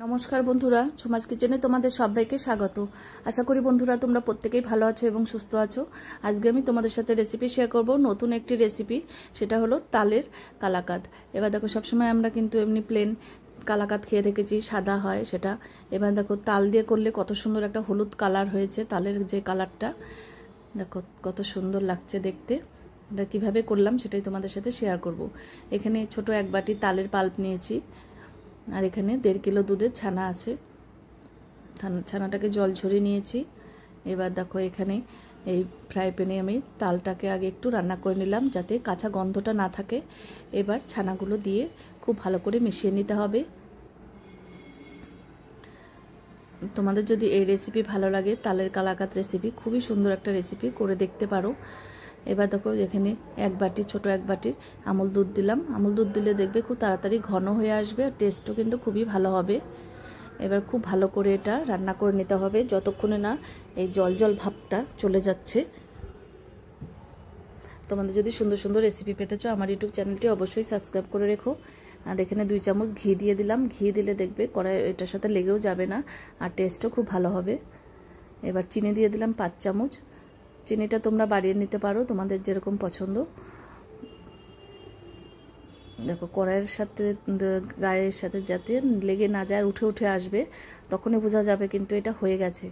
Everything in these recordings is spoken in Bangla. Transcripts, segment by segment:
নমস্কার বন্ধুরা, ঝুমাস কিচেনে তোমাদের সবাইকে স্বাগত। আশা করি বন্ধুরা তোমরা প্রত্যেকেই ভালো আছো এবং সুস্থ আছো। আজকে আমি তোমাদের সাথে রেসিপি শেয়ার করব, নতুন একটি রেসিপি। সেটা হলো তালের কালাকাঁদ। এবার দেখো, সবসময় আমরা কিন্তু এমনি প্লেন কালাকাঁদ খেয়ে দেখেছি, সাদা হয় সেটা। এবার দেখো তাল দিয়ে করলে কত সুন্দর একটা হলুদ কালার হয়েছে, তালের যে কালারটা দেখো কত সুন্দর লাগছে দেখতে। এটা কীভাবে করলাম সেটাই তোমাদের সাথে শেয়ার করব। এখানে ছোট এক বাটি তালের পাল্প নিয়েছি, আর এখানে 1.5 কিলো দুধের ছানা আছে। ছানাটাকে জল ঝরিয়ে নিয়েছি। এবার দেখো এখানে এই ফ্রাই প্যানে আমি তালটাকে আগে একটু রান্না করে নিলাম, যাতে কাঁচা গন্ধটা না থাকে। এবার ছানাগুলো দিয়ে খুব ভালো করে মিশিয়ে নিতে হবে। তোমাদের যদি এই রেসিপি ভালো লাগে, তালের কালাকাঁদ রেসিপি খুবই সুন্দর একটা রেসিপি, করে দেখতে পারো। এবার দেখো এখানে ছোট এক বাটির আমুল দুধ দিলাম। আমুল দুধ দিলে দেখবে খুব তাড়াতাড়ি ঘন হয়ে আসবে, আর টেস্টও কিন্তু খুবই ভালো হবে। এবার খুব ভালো করে এটা রান্না করে নিতে হবে যতক্ষণে না এই জল জল ভাবটা চলে যাচ্ছে। তোমাদের যদি সুন্দর সুন্দর রেসিপি পেতে চাও, আমার ইউটিউব চ্যানেলটি অবশ্যই সাবস্ক্রাইব করে রেখো। আর এখানে 2 চামচ ঘি দিয়ে দিলাম। ঘি দিলে দেখবে কড়াই এটার সাথে লেগেও যাবে না, আর টেস্টও খুব ভালো হবে। এবার চিনি দিয়ে দিলাম 5 চামচ। চিনিটা তোমরা বাড়িয়ে নিতে পারো, তোমাদের যেরকম পছন্দ। দেখো কড়াইয়ের সাথে গায়ের সাথে যাতে লেগে না যায়, উঠে উঠে আসবে, তখনই বোঝা যাবে কিন্তু এটা হয়ে গেছে।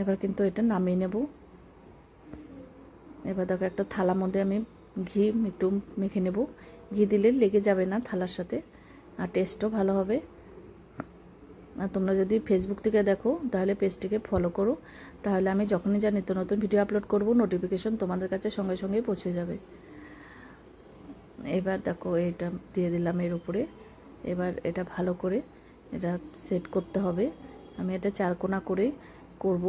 এবার কিন্তু এটা নামিয়ে নেব। এবার দেখো একটা থালার মধ্যে আমি ঘি একটু মেখে নেব। ঘি দিলে লেগে যাবে না থালার সাথে, আর টেস্টও ভালো হবে। আর তোমরা যদি ফেসবুক থেকে দেখো তাহলে পেজটিকে ফলো করো, তাহলে আমি যখনই যা নিত্য নতুন ভিডিও আপলোড করব নোটিফিকেশন তোমাদের কাছে সঙ্গে সঙ্গে পৌঁছে যাবে। এবার দেখো এটা দিয়ে দিলাম এর উপরে। এবার এটা ভালো করে এটা সেট করতে হবে। আমি এটা 4 কোণা করে করব,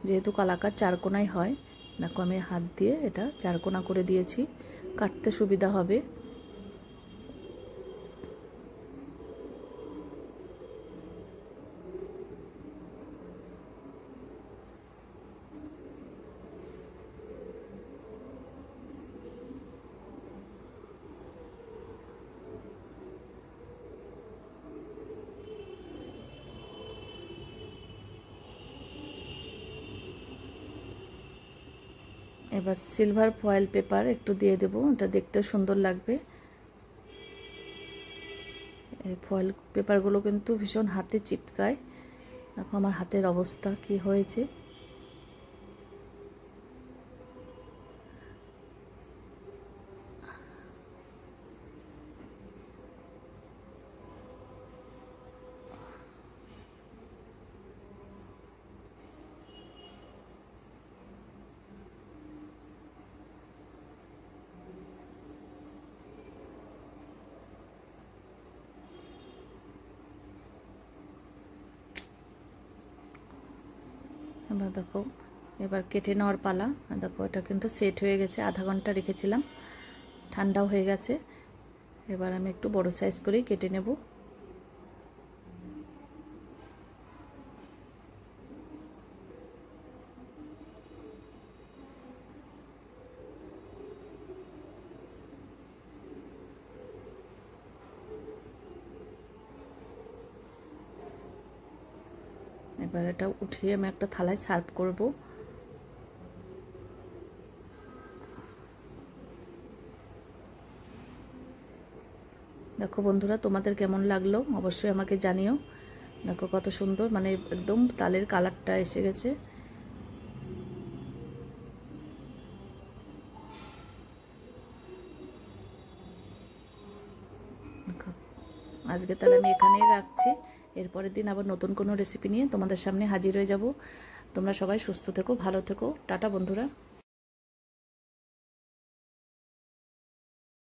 যেহেতু কালাকাঁদ 4 কোণাই হয়। দেখো আমি হাত দিয়ে এটা 4 কোণা করে দিয়েছি, কাটতে সুবিধা হবে। এবার সিলভার ফয়েল পেপার একটু দিয়ে দেবো, এটা দেখতে সুন্দর লাগবে। এই ফয়েল পেপারগুলো কিন্তু ভীষণ হাতে চিপকায়। দেখো আমার হাতের অবস্থা কি হয়েছে। এবার দেখো এবার কেটে নেওয়ার পালা। দেখো এটা কিন্তু সেট হয়ে গেছে, আধা ঘন্টা রেখেছিলাম, ঠান্ডাও হয়ে গেছে। এবার আমি একটু বড় সাইজ করেই কেটে নেব। এবার এটা উঠিয়ে আমি একটা থালায় সার্ভ করব। দেখো বন্ধুরা, তোমাদের কেমন লাগলো অবশ্যই আমাকে জানিও। দেখো কত সুন্দর, মানে একদম তালের কালারটা এসে গেছে। আজকে তাহলে আমি এখানেই রাখছি। এরপরের দিন আবার নতুন কোনো রেসিপি নিয়ে তোমাদের সামনে হাজির হয়ে যাব। তোমরা সবাই সুস্থ থেকো, ভালো থেকো। টাটা বন্ধুরা।